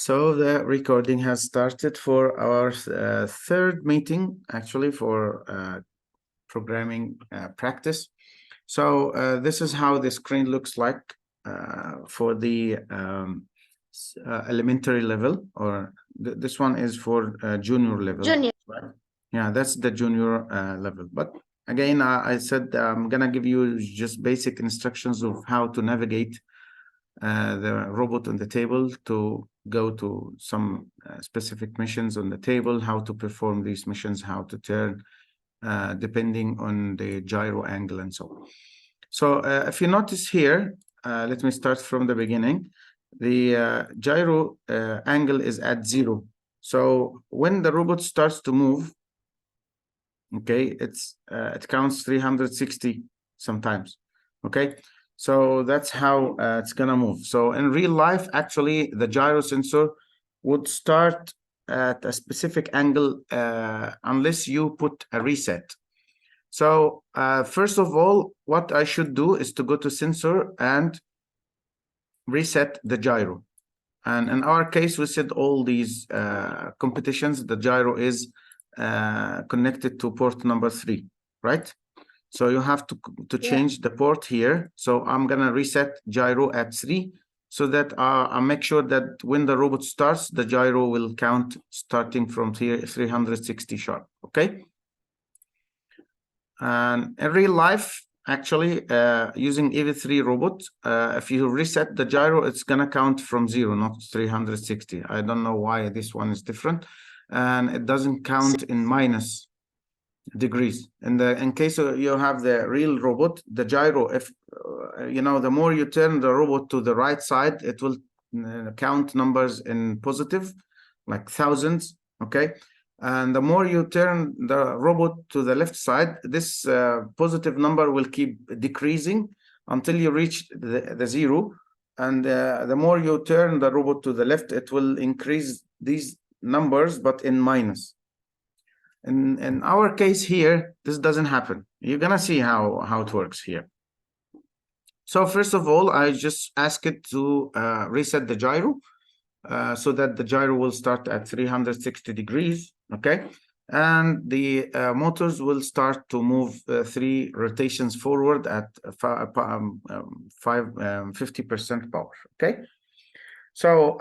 So the recording has started for our third meeting, actually, for programming practice. So this is how the screen looks like for the elementary level, or this one is for junior level. Junior. Yeah, that's the junior level. But again, I said I'm gonna give you just basic instructions of how to navigate the robot on the table to go to some specific missions on the table, how to perform these missions, how to turn, depending on the gyro angle and so on. So if you notice here, let me start from the beginning. The gyro angle is at 0. So when the robot starts to move, okay, it counts 360 sometimes, okay? So that's how it's gonna move. So in real life, actually, the gyro sensor would start at a specific angle unless you put a reset. So first of all, what I should do is to go to sensor and reset the gyro. And in our case, we said all these competitions, the gyro is connected to port number 3, right? So you have to change the port here. So I'm gonna reset gyro at 3 so that I make sure that when the robot starts, the gyro will count starting from here 360 sharp, okay? And in real life, actually, using EV3 robot, if you reset the gyro, it's gonna count from 0, not 360. I don't know why this one is different, and it doesn't count in minus degrees. In case you have the real robot, the gyro, if you know, the more you turn the robot to the right side, it will count numbers in positive, like thousands, okay? And the more you turn the robot to the left side, this positive number will keep decreasing until you reach the 0. And the more you turn the robot to the left, it will increase these numbers, but in minus. In our case here, this doesn't happen. You're gonna see how it works here. So first of all, I just ask it to reset the gyro so that the gyro will start at 360 degrees, okay? And the motors will start to move 3 rotations forward at 50% power, okay? So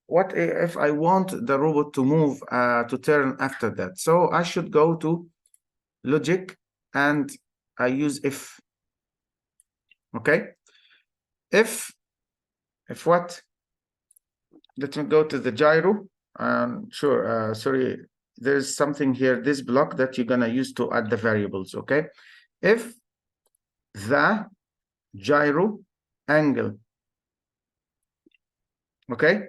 what if I want the robot to move to turn after that? So I should go to logic and I use if. Okay, if what? Let me go to the gyro. Sure. Sorry, there's something here. This block that you're gonna use to add the variables. Okay, if the gyro angle, okay,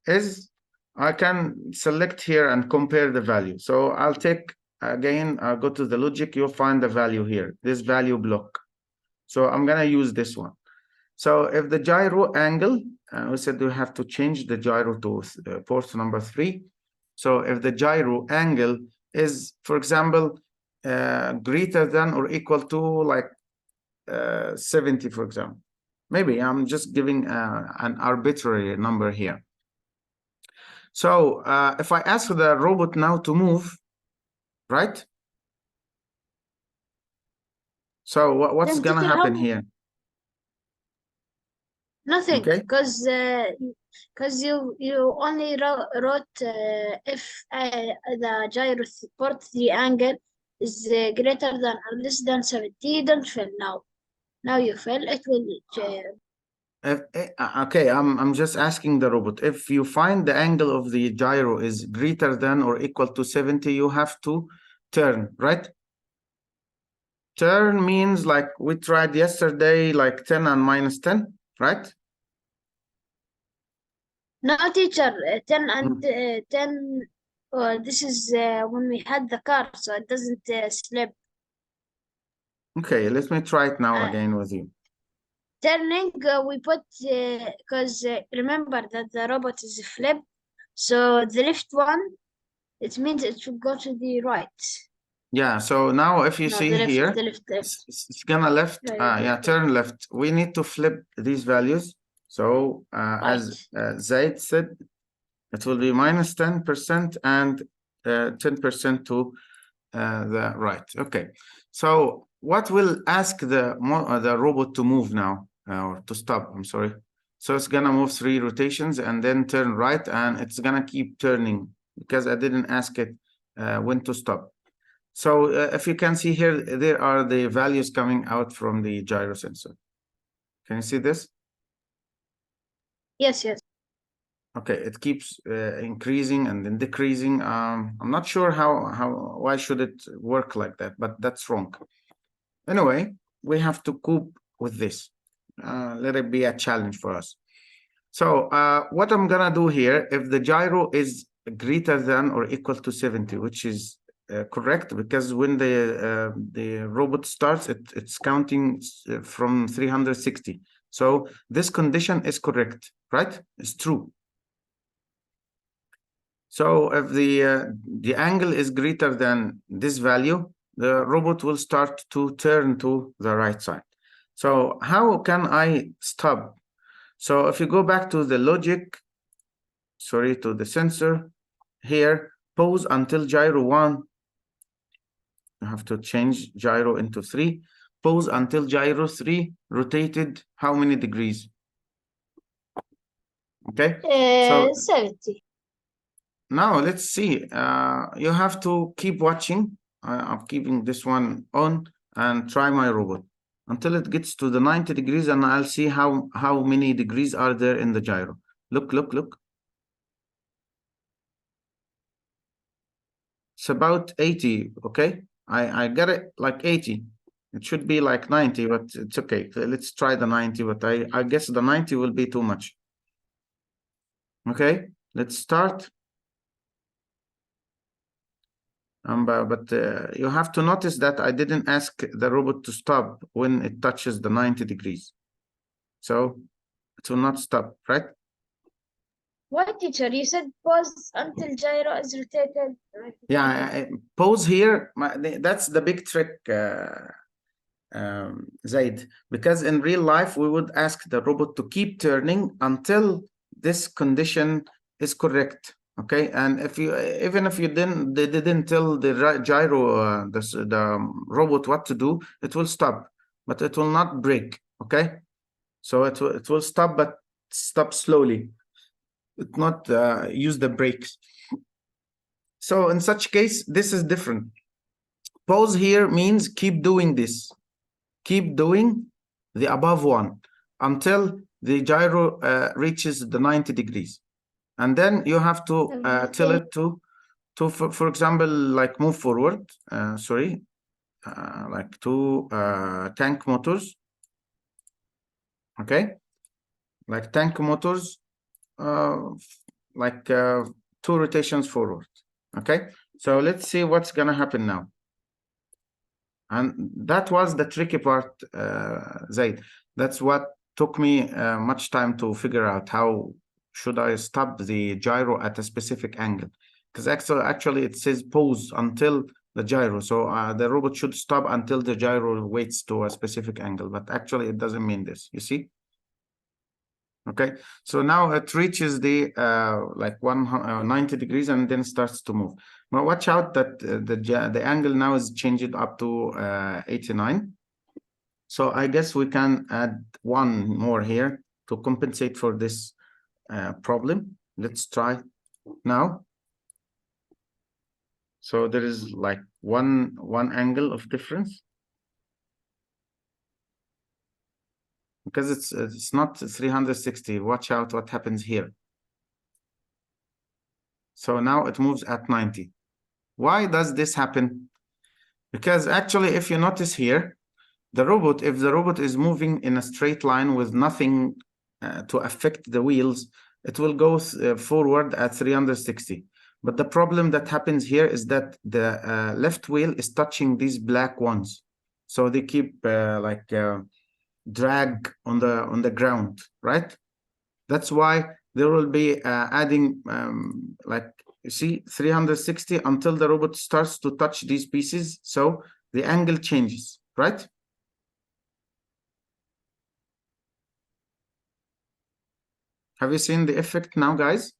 is, I can select here and compare the value. So I'll take again. I'll go to the logic. You'll find the value here. This value block. So I'm gonna use this one. So if the gyro angle, we said we have to change the gyro to port number 3. So if the gyro angle is, for example, greater than or equal to like 70, for example. Maybe I'm just giving an arbitrary number here. So if I ask the robot now to move, right? So what's gonna happen here? Nothing, because you only wrote if the gyro port 3 angle is greater than or less than 70. Don't fill now. Now you fill, it will okay, I'm just asking the robot, if you find the angle of the gyro is greater than or equal to 70, you have to turn, right? Turn means like we tried yesterday, like 10 and minus 10, right? No, teacher, 10 and 10, this is when we had the car, so it doesn't slip. Okay, let me try it now again with you. Turning, we put, because remember that the robot is flip, so the left one, it means it should go to the right. Yeah, so now if you see here, the left. it's gonna left, yeah, turn left. We need to flip these values. So as Zaid said, it will be minus 10% and 10% to the right. Okay. So what will ask the robot to move now, or to stop? I'm sorry. So it's gonna move 3 rotations and then turn right, and it's gonna keep turning because I didn't ask it when to stop. So if you can see here, there are the values coming out from the gyro sensor. Can you see this? Yes, yes. Okay, it keeps increasing and then decreasing. I'm not sure why should it work like that, but that's wrong. Anyway, we have to cope with this. Let it be a challenge for us. So what I'm gonna do here, if the gyro is greater than or equal to 70, which is correct, because when the robot starts, it's counting from 360. So this condition is correct, right? It's true. So if the angle is greater than this value, the robot will start to turn to the right side. So how can I stop? So if you go back to the logic, sorry, to the sensor here, pause until gyro 1. You have to change gyro into 3. Pause until gyro 3 rotated how many degrees? Okay. So 70. now let's see. You have to keep watching. I'm keeping this one on and try my robot until it gets to the 90 degrees, and I'll see how many degrees are there in the gyro. Look, look, look. It's about 80, okay? I got it like 80. It should be like 90, but it's okay. Let's try the 90, but I guess the 90 will be too much. Okay, let's start. But you have to notice that I didn't ask the robot to stop when it touches the 90 degrees. So it will not stop, right? What, teacher? You said pause until gyro is rotated. Yeah, pause here. That's the big trick, Zaid, because in real life, we would ask the robot to keep turning until this condition is correct. Okay, and even if you didn't tell the gyro the robot what to do, it will stop, but it will not break. Okay, so it will stop, but stop slowly. It not use the brakes. So in such case, this is different. Pause here means keep doing this. Keep doing the above one until the gyro reaches the 90 degrees. And then you have to tell it to for example, like move forward, like to tank motors. Okay, like tank motors, like 2 rotations forward. Okay, so let's see what's gonna happen now. And that was the tricky part, Zaid. That's what took me much time to figure out how should I stop the gyro at a specific angle. Because actually it says pause until the gyro. So the robot should stop until the gyro waits to a specific angle. But actually it doesn't mean this, you see? Okay, so now it reaches the like 190 degrees and then starts to move. But watch out that the angle now is changed up to 89. So I guess we can add one more here to compensate for this problem. Let's try now. So there is like one angle of difference, because it's not 360. Watch out what happens here. So now it moves at 90. Why does this happen? Because actually, if you notice here, if the robot is moving in a straight line with nothing to affect the wheels, it will go forward at 360. But the problem that happens here is that the left wheel is touching these black ones. So they keep drag on the ground, right? That's why there will be adding like, you see, 360 until the robot starts to touch these pieces. So the angle changes, right? Have you seen the effect now, guys?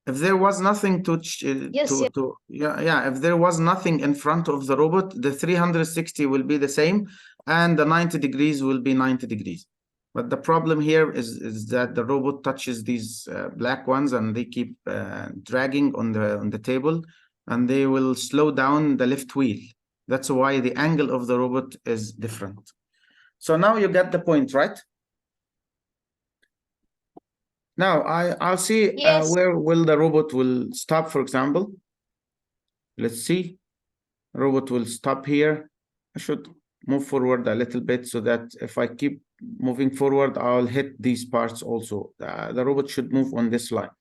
If there was nothing to if there was nothing in front of the robot, the 360 will be the same and the 90 degrees will be 90 degrees. But the problem here is that the robot touches these black ones and they keep dragging on the table, and they will slow down the left wheel. That's why the angle of the robot is different. So now you get the point, right? Now I'll see Yes. where will the robot will stop, for example. Let's see. Robot will stop here. I should move forward a little bit so that if I keep moving forward, I'll hit these parts also. The robot should move on this line.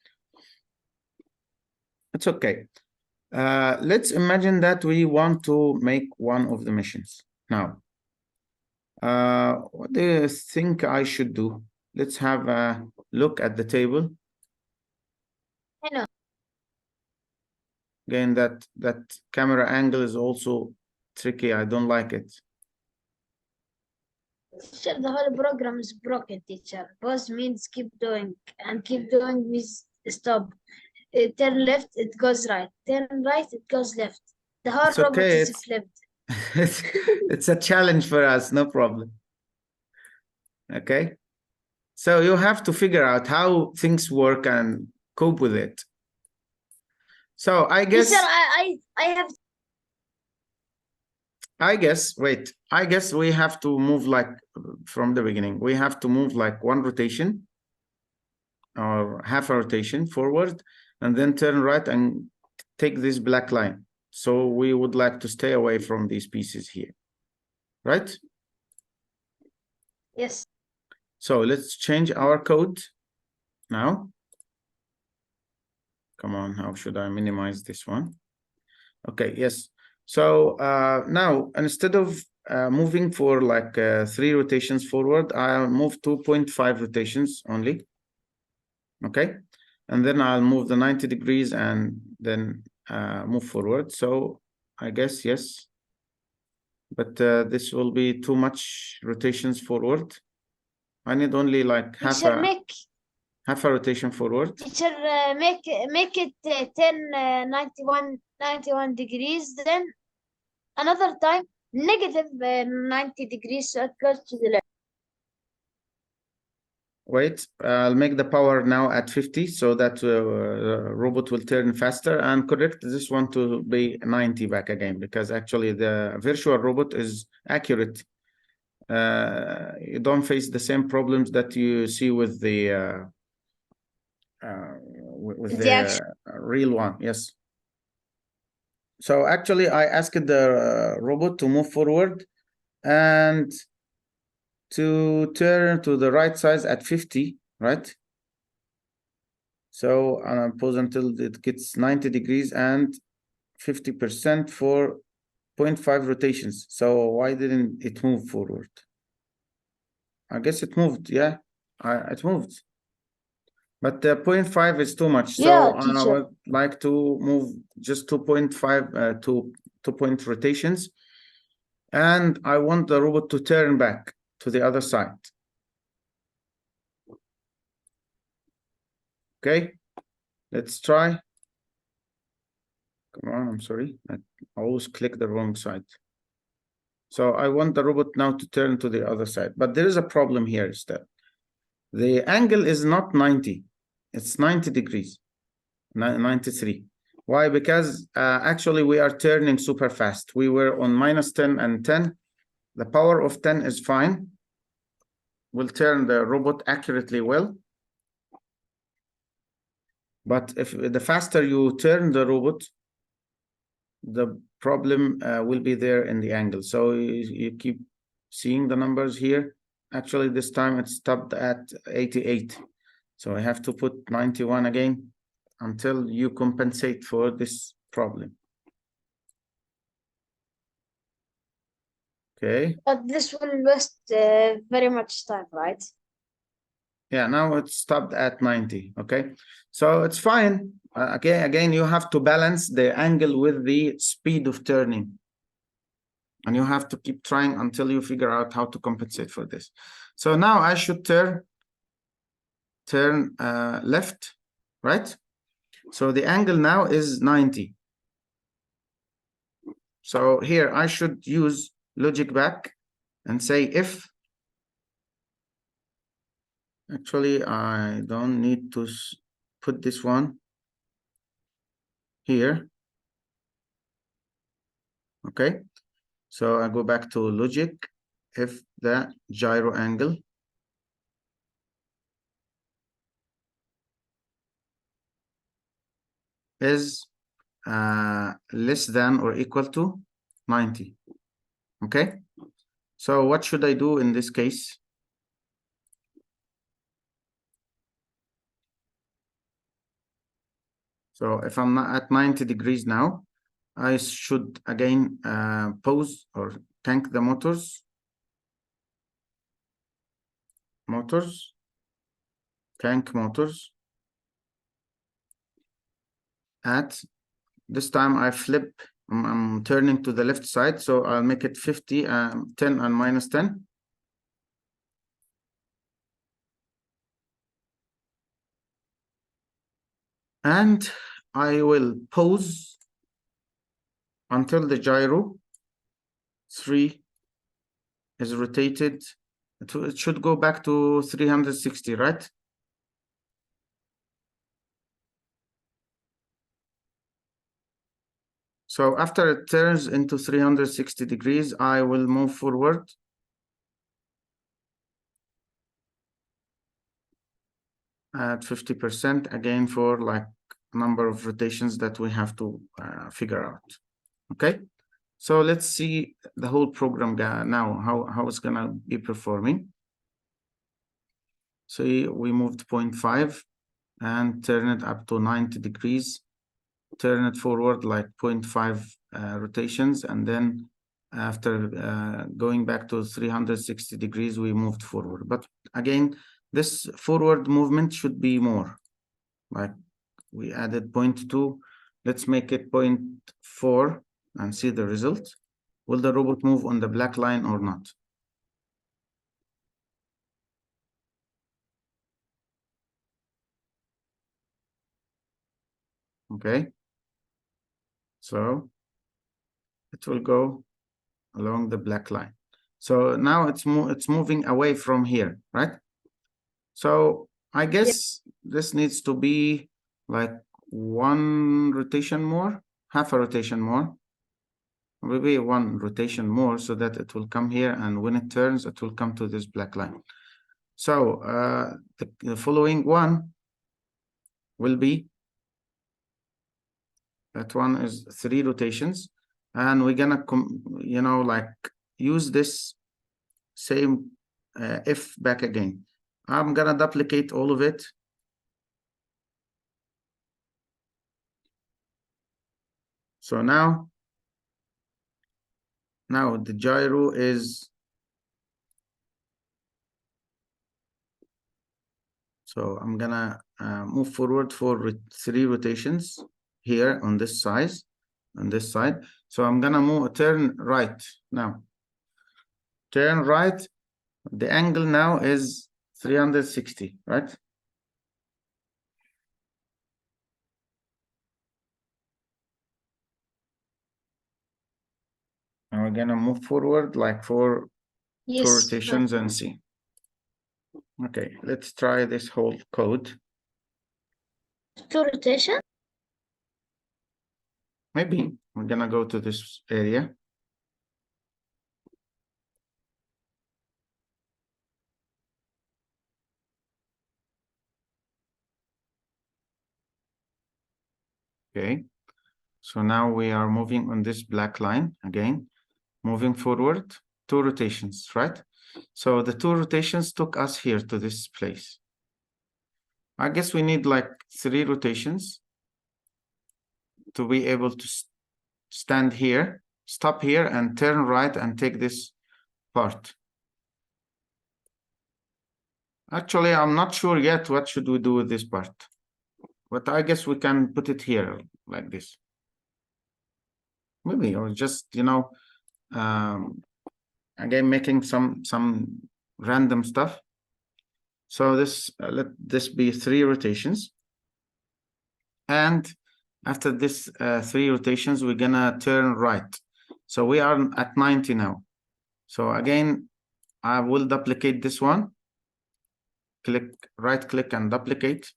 It's okay. Let's imagine that we want to make one of the missions. Now, what do you think I should do? Let's have a look at the table. I know. Again, that camera angle is also tricky. I don't like it. Teacher, the whole program is broken, teacher. Pause means keep doing, and keep doing means stop. Turn left, it goes right. Turn right, it goes left. The whole It's robot okay. is flipped. It's a challenge for us, no problem. Okay. So you have to figure out how things work and cope with it. So I guess Teacher, I guess we have to move like from the beginning. We have to move like one rotation or half a rotation forward, and then turn right and take this black line. So we would like to stay away from these pieces here, right? Yes. So let's change our code now. Come on, how should I minimize this one? Okay, yes. So now instead of moving for like 3 rotations forward, I'll move 2.5 rotations only. Okay, and then I'll move the 90 degrees and then move forward. So I guess yes, but this will be too much rotations forward. I need only like half a rotation forward. Teacher, make it 10 91 degrees, then another time negative 90 degrees, so it goes to the left. Wait, I'll make the power now at 50 so that robot will turn faster, and correct this one to be 90 back again, because actually the virtual robot is accurate. You don't face the same problems that you see with the real one. Yes. So actually I asked the robot to move forward and to turn to the right side at 50, right? So I'll pause until it gets 90 degrees and 50% for 0.5 rotations. So why didn't it move forward? I guess it moved, yeah, it moved. But the 0.5 is too much. So Yeah, I would like to move just 2.5 to 2-point rotations. And I want the robot to turn back to the other side. Okay, let's try. Come on, I'm sorry. I always click the wrong side. So I want the robot now to turn to the other side. But there is a problem here, is that the angle is not 90. It's 90 degrees, 93. Why? Because actually we are turning super fast. We were on -10 and 10. The power of 10 is fine. We'll turn the robot accurately well. But if the faster you turn the robot, the problem will be there in the angle. So you keep seeing the numbers here. Actually, this time it stopped at 88. So I have to put 91 again until you compensate for this problem. Okay. But this will waste very much time, right? Yeah, now it's stopped at 90. Okay, so it's fine. Again, you have to balance the angle with the speed of turning. And you have to keep trying until you figure out how to compensate for this. So now I should turn turn left, right? So the angle now is 90. So here I should use logic back and say if, actually I don't need to put this one here. Okay, so I go back to logic. If the gyro angle is less than or equal to 90. Okay, so what should I do in this case? So if I'm not at 90 degrees now, I should again pause or tank the motors, tank motors. At this time I flip, I'm turning to the left side, so I'll make it 50, 10 and minus 10. And I will pause until the gyro 3 is rotated. It should go back to 360, right? So after it turns into 360 degrees, I will move forward. At 50% again for like number of rotations that we have to figure out. Okay, so let's see the whole program now, how it's gonna be performing. So we moved 0.5 and turn it up to 90 degrees, turn it forward like 0.5 rotations, and then after going back to 360 degrees, we moved forward. But again, this forward movement should be more, like we added 0.2. Let's make it 0.4 and see the result. Will the robot move on the black line or not? Okay, so it will go along the black line. So now it's moving away from here, right? So I guess this needs to be like one rotation more, half a rotation more, maybe one rotation more, so that it will come here, and when it turns, it will come to this black line. So the following one will be, that one is 3 rotations, and we're gonna like use this same if back again. I'm gonna duplicate all of it. So now the gyro is, so I'm gonna move forward for 3 rotations here on this side, So I'm gonna turn right now. Turn right. The angle now is 360, right? And we're gonna move forward like for 2 rotations and see. Okay, let's try this whole code. 2 rotation? Maybe we're gonna go to this area. Okay, so now we are moving on this black line again, moving forward 2 rotations, right? So the 2 rotations took us here to this place. I guess we need like 3 rotations to be able to stand here, stop here, and turn right and take this part. Actually, I'm not sure yet what should we do with this part, but I guess we can put it here like this. Maybe, or just, again, making some random stuff. So this let this be 3 rotations. And after this 3 rotations, we're gonna turn right. So we are at 90 now. So again, I will duplicate this one. Right click and duplicate.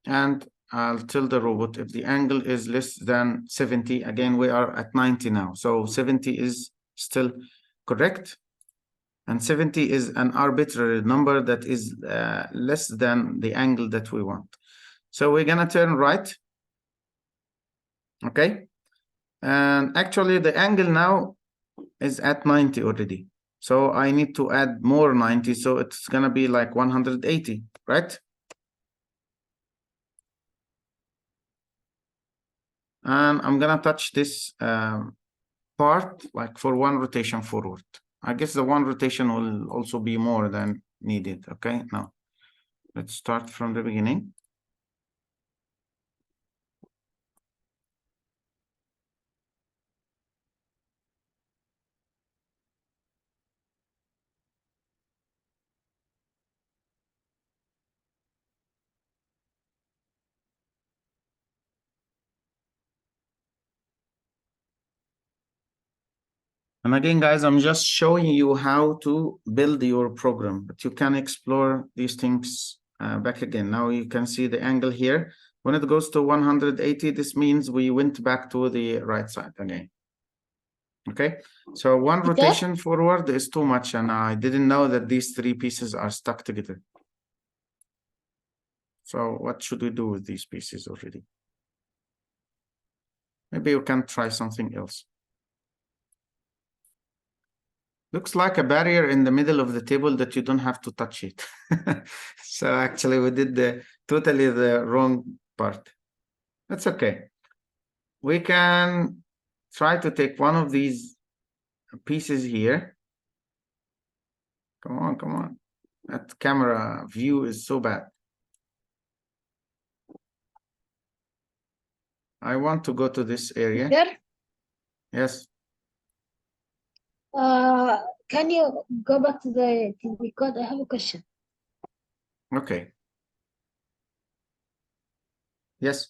And I'll tell the robot if the angle is less than 70. Again, we are at 90 now. So 70 is still correct. And 70 is an arbitrary number that is less than the angle that we want. So we're gonna turn right. Okay. And actually the angle now is at 90 already. So I need to add more 90. So it's gonna be like 180, right? And I'm gonna touch this part like for 1 rotation forward. I guess the 1 rotation will also be more than needed. Okay, now let's start from the beginning. And again, guys, I'm just showing you how to build your program, but you can explore these things back again. Now you can see the angle here. When it goes to 180, this means we went back to the right side again. Okay, so 1 rotation forward is too much, and I didn't know that these 3 pieces are stuck together. So what should we do with these pieces already? Maybe you can try something else. Looks like a barrier in the middle of the table that you don't have to touch it. So actually we did totally the wrong part. That's okay. We can try to take one of these pieces here. Come on, come on. That camera view is so bad. I want to go to this area. Here, Yes. can you go back to the code? I have a question. Okay. Yes.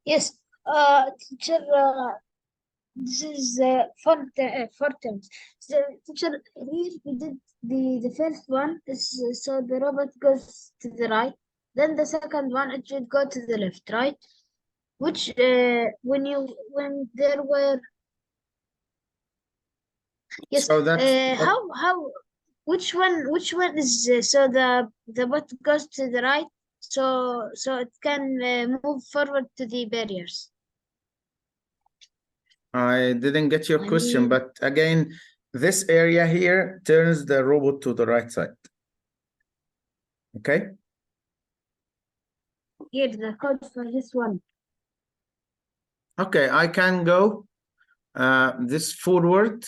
Yes, teacher, this is four terms. So, teacher, here we did the first one is so the robot goes to the right. Then the second one it should go to the left, right? Which when there were yes, So that's how which one is so the bot goes to the right so it can move forward to the barriers. I didn't get your I question, mean, but again, this area here turns the robot to the right side. Okay. here the code for this one. Okay, I can go this forward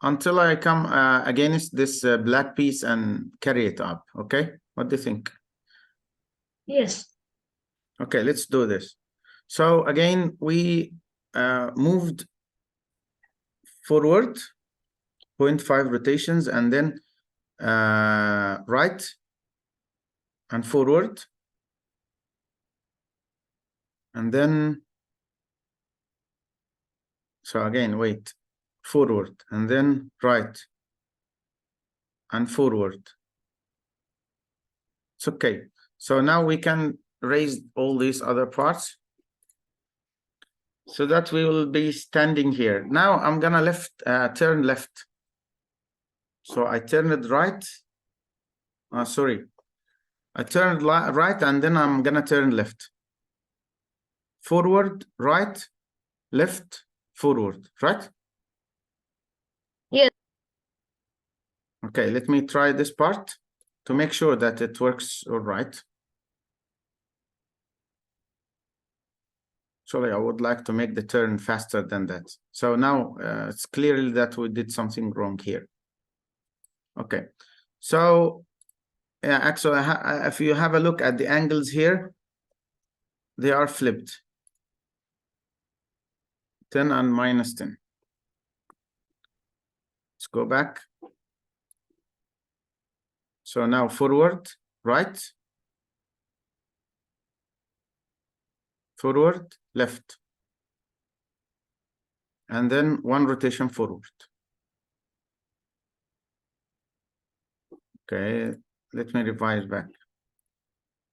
until I come against this black piece and carry it up. Okay, what do you think? Yes. Okay, let's do this. So again, we moved forward 0.5 rotations and then right and forward. And then, so again, wait, forward and then right and forward. It's okay. So now we can raise all these other parts so that we will be standing here. Now I'm gonna turn left. So I turned right. Sorry. I turned right and then I'm gonna turn left. Forward, right, left, forward, right? Yes. Okay, let me try this part to make sure that it works all right. Sorry, I would like to make the turn faster than that. So now it's clearly that we did something wrong here. Okay, so yeah, actually, if you have a look at the angles here, they are flipped. 10 and minus 10. Let's go back. So now forward, right, forward, left, and then one rotation forward. Okay, let me revise back.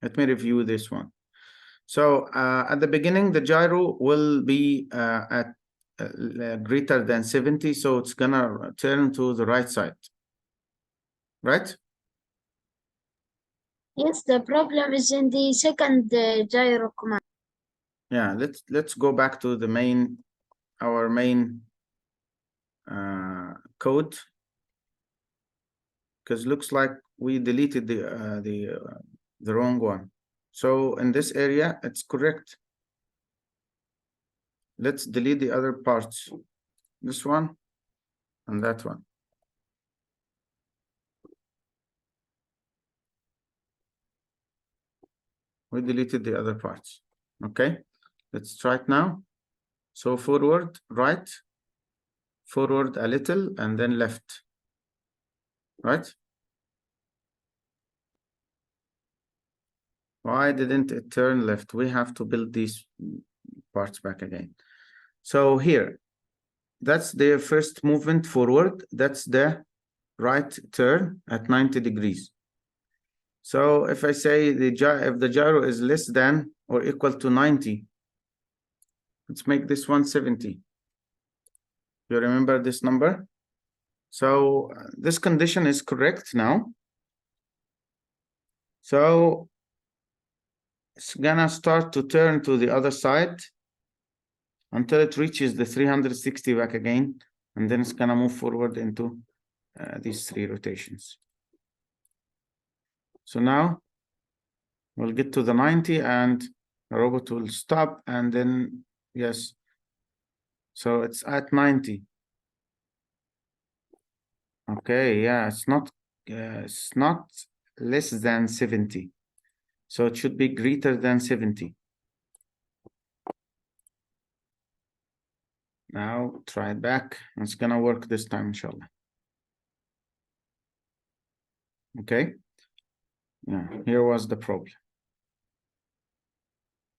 Let me review this one. So at the beginning, the gyro will be at greater than 70, so it's gonna turn to the right side, right? Yes, the problem is in the second gyro command. Yeah, let's go back to the our main code, because looks like we deleted the wrong one. So in this area, it's correct. Let's delete the other parts. This one and that one. We deleted the other parts. Okay, let's try it now. So forward, right, forward a little, and then left, right? Why didn't it turn left? We have to build these parts back again. So here, that's the first movement forward. That's the right turn at 90 degrees. So if I say if the gyro is less than or equal to 90, let's make this 170. You remember this number? So this condition is correct now. So it's gonna start to turn to the other side until it reaches the 360 back again, and then it's gonna move forward into these 3 rotations. So now we'll get to the 90 and the robot will stop, and then yes, so it's at 90. Okay, yeah, it's not less than 70, so it should be greater than 70. Now try it back. It's gonna work this time, inshallah. Okay, yeah, here was the problem.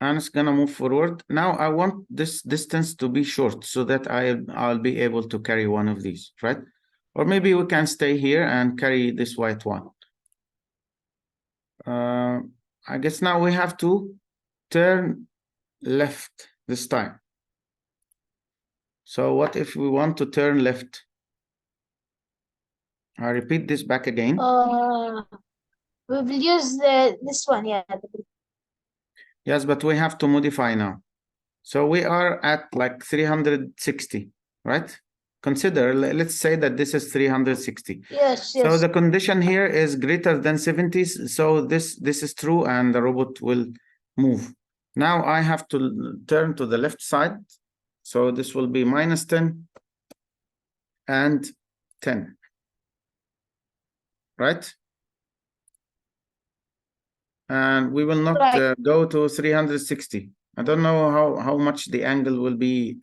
And it's gonna move forward. Now I want this distance to be short so that I'll be able to carry one of these, right? Or maybe we can stay here and carry this white one. I guess now we have to turn left this time. So what if we want to turn left? I repeat this back again. We will use this one, yeah. Yes, but we have to modify now. So we are at like 360, right? Consider, let's say that this is 360. Yes, So yes. the condition here is greater than 70. So this is true and the robot will move. Now I have to turn to the left side. So this will be minus 10 and 10, right? And we will not go to 360. I don't know how much the angle will be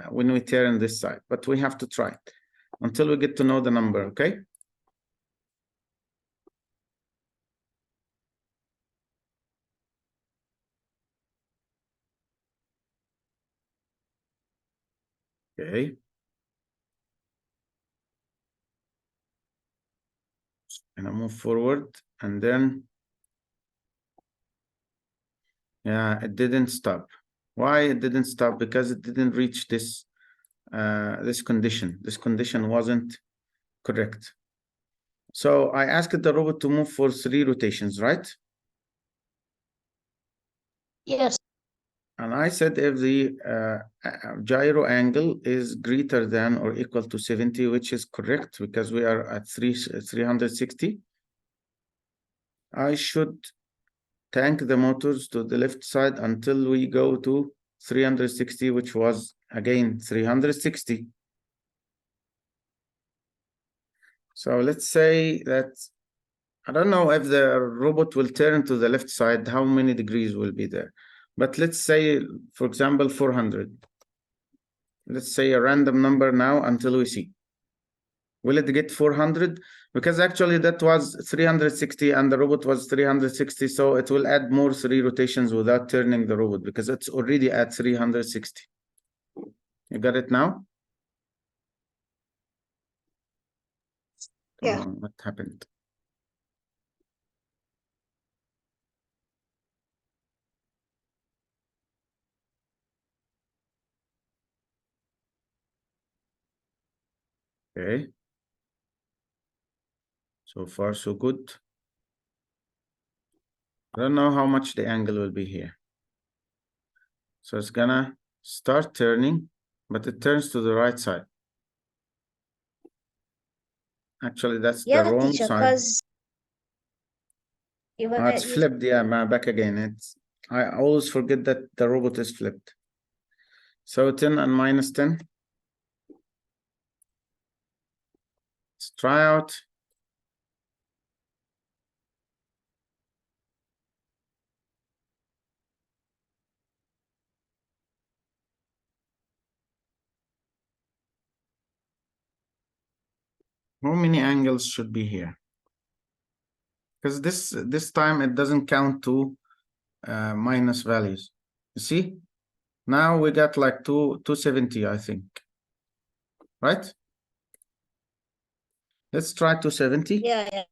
when we turn this side, but we have to try it until we get to know the number, okay? Okay. And I move forward, and then, yeah, it didn't stop. Why it didn't stop? Because it didn't reach this this condition. This condition wasn't correct. So I asked the robot to move for 3 rotations, right? Yes. And I said if the gyro angle is greater than or equal to 70, which is correct because we are at 360, I should tank the motors to the left side until we go to 360, which was again 360. So let's say that, I don't know if the robot will turn to the left side, how many degrees will be there. But let's say, for example, 400. Let's say a random number now until we see. Will it get 400? Because actually that was 360 and the robot was 360, so it will add more 3 rotations without turning the robot because it's already at 360. You got it now? Yeah. What happened? Okay. So far, so good. I don't know how much the angle will be here. So it's gonna start turning, but it turns to the right side. Actually, that's the Yeah, wrong teacher, side. because you It's flipped, yeah, back again. I always forget that the robot is flipped. So 10 and minus 10. Let's try out. How many angles should be here? Because this time it doesn't count to minus values. You see? Now we got like 270, I think. Right? Let's try 270. yeah.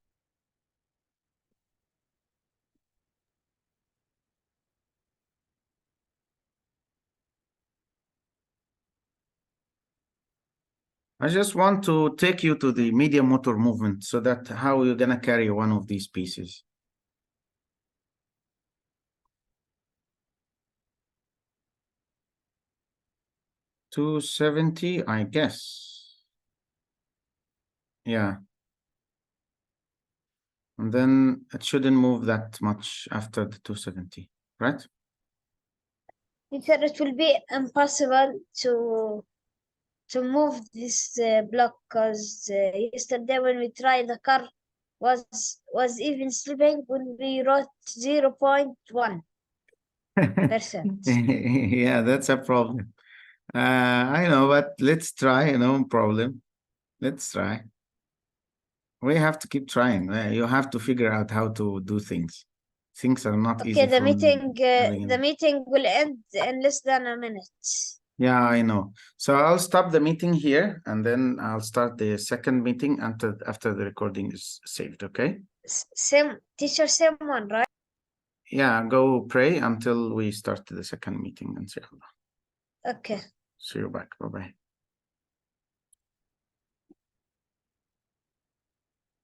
I just want to take you to the medium motor movement so that how you're gonna carry one of these pieces. 270, I guess. Yeah. And then it shouldn't move that much after the 270, right? Teacher, it will be impossible to move this block because yesterday when we tried the car was even slipping when we wrote 0.1%. Yeah, that's a problem. I know, but let's try, no problem. Let's try. We have to keep trying. You have to figure out how to do things. Things are not easy Okay, the from the meeting will end in less than a minute. Yeah, I know. So I'll stop the meeting here and then I'll start the second meeting after the recording is saved, okay? Teacher, same one, right? Yeah, go pray until we start the second meeting, inshallah. Okay. See you back. Bye-bye.